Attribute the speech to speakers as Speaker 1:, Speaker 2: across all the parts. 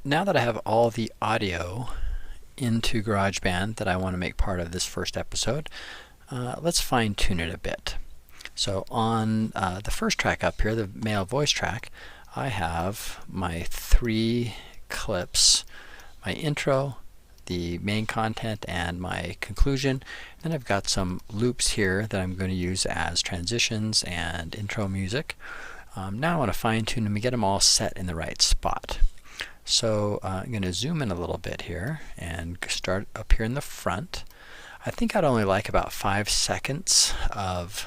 Speaker 1: now that I have all the audio into GarageBand that I want to make part of this first episode, let's fine tune it a bit. So on the first track up here, the male voice track, I have my 3 clips, my intro, the main content, and my conclusion. And I've got some loops here that I'm going to use as transitions and intro music. Now I want to fine tune them and get them all set in the right spot. So I'm going to zoom in a little bit here and start up here in the front. I think I'd only like about 5 seconds of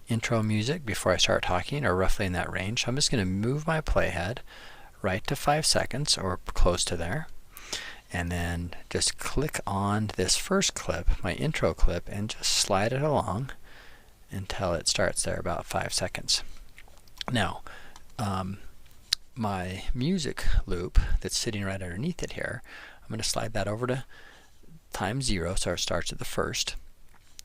Speaker 1: intro music before I start talking, or roughly in that range. I'm just going to move my playhead right to 5 seconds or close to there, and then just click on this first clip, my intro clip, and just slide it along until it starts there about 5 seconds. Now my music loop that's sitting right underneath it here, I'm going to slide that over to time 0, so it starts at the first.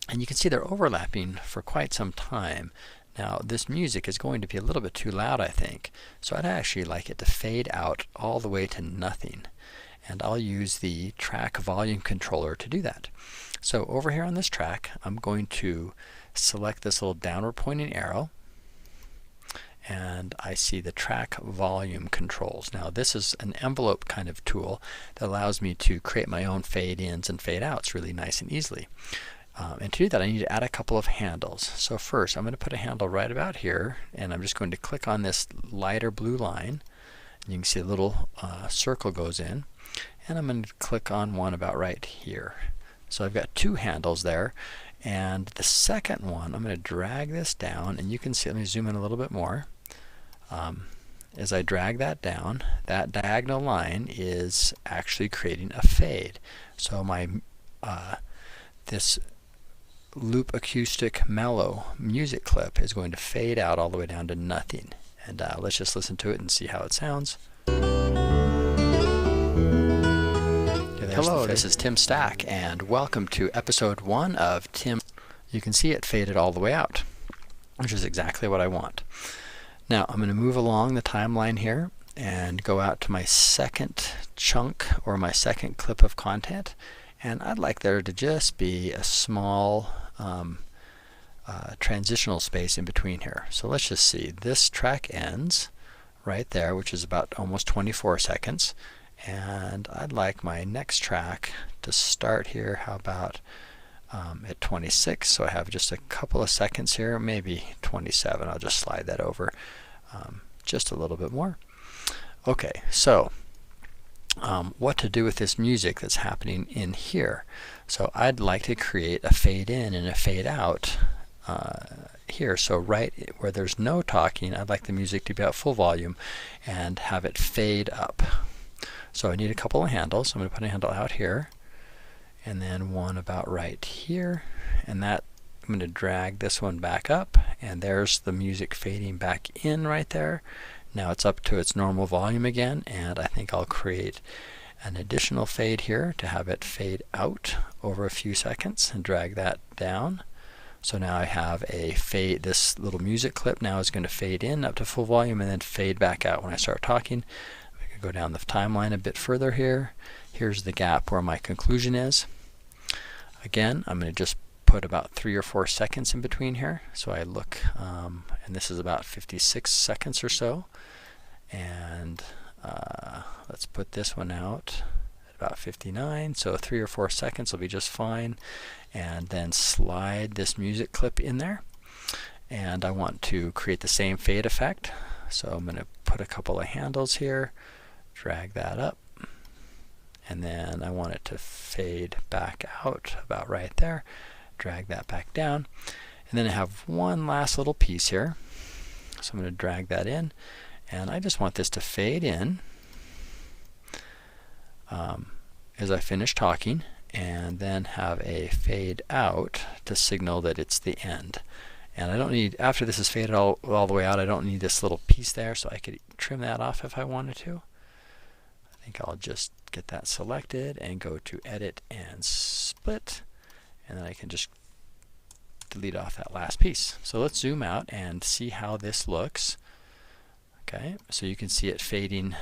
Speaker 1: And you can see they're overlapping for quite some time. Now this music is going to be a little bit too loud, I think, so I'd actually like it to fade out all the way to nothing. And I'll use the track volume controller to do that. So over here on this track, I'm going to select this little downward pointing arrow, and I see the track volume controls. Now this is an envelope kind of tool that allows me to create my own fade ins and fade outs really nice and easily. And to do that, I need to add a couple of handles. So first I'm going to put a handle right about here, and I'm just going to click on this lighter blue line, and you can see a little circle goes in, and I'm going to click on one about right here. So I've got 2 handles there, and the second one I'm going to drag this down, and you can see, let me zoom in a little bit more. As I drag that down, that diagonal line is actually creating a fade. So my this loop acoustic mellow music clip is going to fade out all the way down to nothing. And let's just listen to it and see how it sounds. Hello, this is Tim Stack, and welcome to episode 1 of Tim. You can see it faded all the way out, which is exactly what I want. Now I'm going to move along the timeline here and go out to my second chunk, or my second clip of content, and I'd like there to just be a small transitional space in between here. So let's just see, this track ends right there, which is about almost 24 seconds, and I'd like my next track to start here, how about at 26, so I have just a couple of seconds here, maybe 27. I'll just slide that over just a little bit more. Okay, so what to do with this music that's happening in here. So I'd like to create a fade in and a fade out here. So right where there's no talking, I'd like the music to be at full volume and have it fade up. So I need a couple of handles. I'm going to put a handle out here, and then one about right here, and that I'm going to drag this one back up, and there's the music fading back in right there. Now it's up to its normal volume again, and I think I'll create an additional fade here to have it fade out over a few seconds, and drag that down. So now I have a fade. This little music clip now is going to fade in up to full volume and then fade back out when I start talking. We can go down the timeline a bit further here. Here's the gap where my conclusion is. Again, I'm going to just put about 3 or 4 seconds in between here. So I look, and this is about 56 seconds or so. And let's put this one out at about 59. So 3 or 4 seconds will be just fine. And then slide this music clip in there. And I want to create the same fade effect. So I'm going to put a couple of handles here, drag that up. And then I want it to fade back out about right there. Drag that back down. And then I have one last little piece here. So I'm going to drag that in. And I just want this to fade in as I finish talking, and then have a fade out to signal that it's the end. And I don't need, after this is faded all the way out, I don't need this little piece there, so I could trim that off if I wanted to. I think I'll just get that selected and go to Edit and Split, and then I can just delete off that last piece. So let's zoom out and see how this looks. Okay, so you can see it fading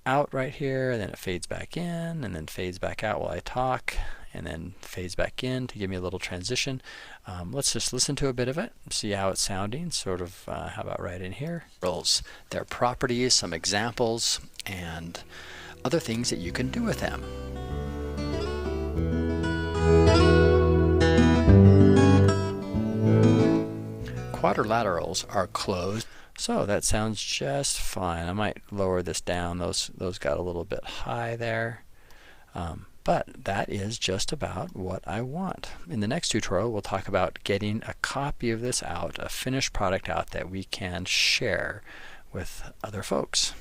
Speaker 1: out right here, and then it fades back in, and then fades back out while I talk, and then fades back in to give me a little transition. Let's just listen to a bit of it, see how it's sounding, sort of, how about right in here? Their properties, some examples, and other things that you can do with them. Quadrilaterals are closed, so that sounds just fine. I might lower this down. Those got a little bit high there. But that is just about what I want. In the next tutorial, we'll talk about getting a copy of this out, a finished product out that we can share with other folks.